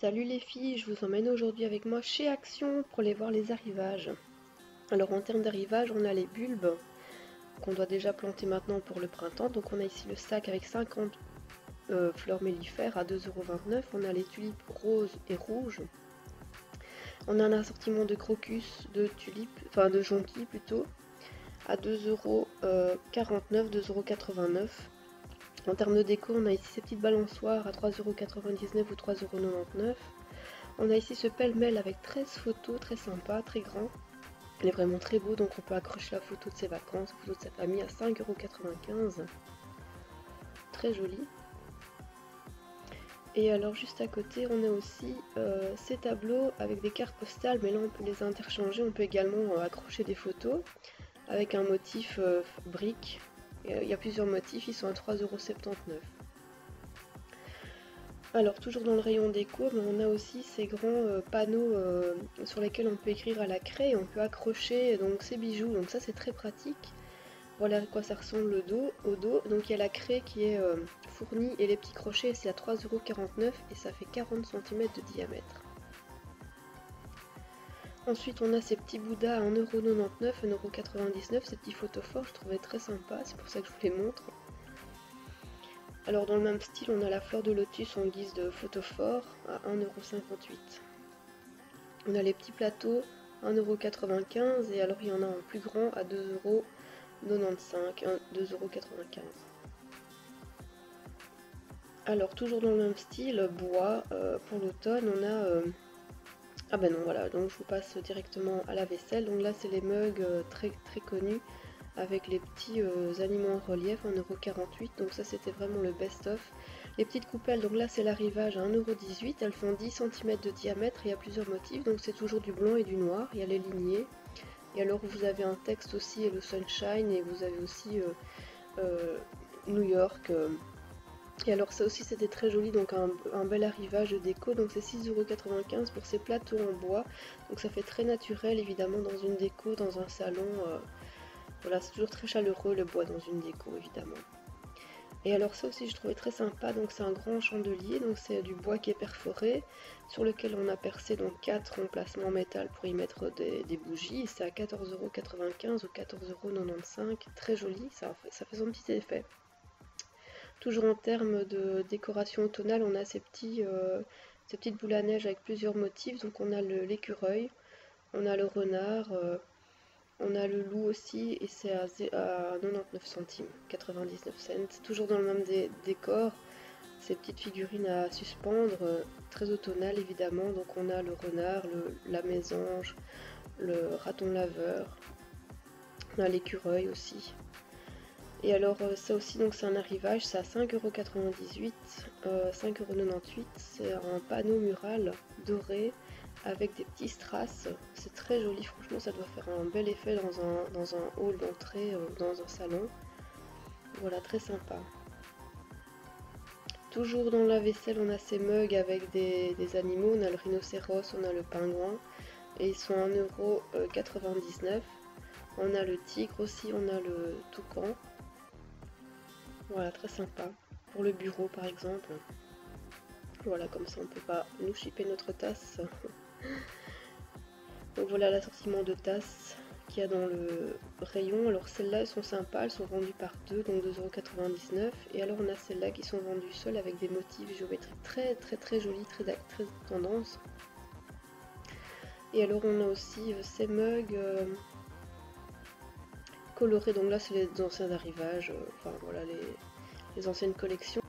Salut les filles, je vous emmène aujourd'hui avec moi chez Action pour aller voir les arrivages. Alors en termes d'arrivage, on a les bulbes qu'on doit déjà planter maintenant pour le printemps. Donc on a ici le sac avec 50 fleurs mellifères à 2,29 €. On a les tulipes roses et rouges. On a un assortiment de crocus, de tulipes, enfin de jonquilles plutôt, à 2,49 €, 2,89 €. En termes de déco, on a ici ces petites balançoires à 3,99 € ou 3,99 €. On a ici ce pêle-mêle avec 13 photos, très sympa, très grand. Il est vraiment très beau, donc on peut accrocher la photo de ses vacances, la photo de sa famille à 5,95 €. Très joli. Et alors juste à côté, on a aussi ces tableaux avec des cartes postales, mais là on peut les interchanger. On peut également accrocher des photos avec un motif brique. Il y a plusieurs motifs, ils sont à 3,79 €. Alors toujours dans le rayon déco, on a aussi ces grands panneaux sur lesquels on peut écrire à la craie et on peut accrocher donc ces bijoux, donc ça c'est très pratique. Voilà à quoi ça ressemble au dos. Donc il y a la craie qui est fournie et les petits crochets, c'est à 3,49 € et ça fait 40 cm de diamètre. Ensuite on a ces petits bouddhas à 1,99 €, 1,99 €, ces petits photophores, je trouvais très sympa, c'est pour ça que je vous les montre. Alors dans le même style, on a la fleur de lotus en guise de photophore à 1,58 €. On a les petits plateaux 1,95 € et alors il y en a en plus grand à 2,95 €, 2,95 €. Alors toujours dans le même style, bois, pour l'automne, on a... ah ben non, voilà, donc je vous passe directement à la vaisselle. Donc là, c'est les mugs très, très connus avec les petits animaux en relief, 1,48 €. Donc ça, c'était vraiment le best-of. Les petites coupelles, donc là, c'est l'arrivage à 1,18 €. Elles font 10 cm de diamètre et il y a plusieurs motifs. Donc c'est toujours du blanc et du noir. Il y a les lignées. Et alors, vous avez un texte aussi, et le sunshine, et vous avez aussi New York. Et alors ça aussi c'était très joli, donc un bel arrivage de déco, donc c'est 6,95 € pour ces plateaux en bois, donc ça fait très naturel évidemment dans une déco, dans un salon, voilà, c'est toujours très chaleureux le bois dans une déco évidemment. Et alors ça aussi je trouvais très sympa, donc c'est un grand chandelier, donc c'est du bois qui est perforé, sur lequel on a percé donc 4 emplacements en métal pour y mettre des bougies, c'est à 14,95 € ou 14,95 €, très joli, ça fait son petit effet. Toujours en termes de décoration automnale, on a ces petites boules à neige avec plusieurs motifs. Donc on a l'écureuil, on a le renard, on a le loup aussi, et c'est à 99 centimes, 99 cents. Toujours dans le même décor, ces petites figurines à suspendre, très automnales évidemment. Donc on a le renard, la mésange, le raton laveur, on a l'écureuil aussi. Et alors ça aussi, donc c'est un arrivage, c'est à 5,98 €, 5,98 €, c'est un panneau mural doré avec des petits strass, c'est très joli, franchement ça doit faire un bel effet dans un hall d'entrée, dans un salon, voilà, très sympa. Toujours dans la vaisselle, on a ces mugs avec des animaux, on a le rhinocéros, on a le pingouin, et ils sont à 1,99 €. On a le tigre aussi, on a le toucan. Voilà, très sympa. Pour le bureau par exemple. Voilà, comme ça on peut pas nous chipper notre tasse. Donc voilà l'assortiment de tasses qu'il y a dans le rayon. Alors celles-là elles sont sympas, elles sont vendues par deux, donc 2,99 €. Et alors on a celles-là qui sont vendues seules avec des motifs géométriques très très très jolis, très tendance. Et alors on a aussi ces mugs colorés, donc là c'est les anciens arrivages, enfin voilà les anciennes collections.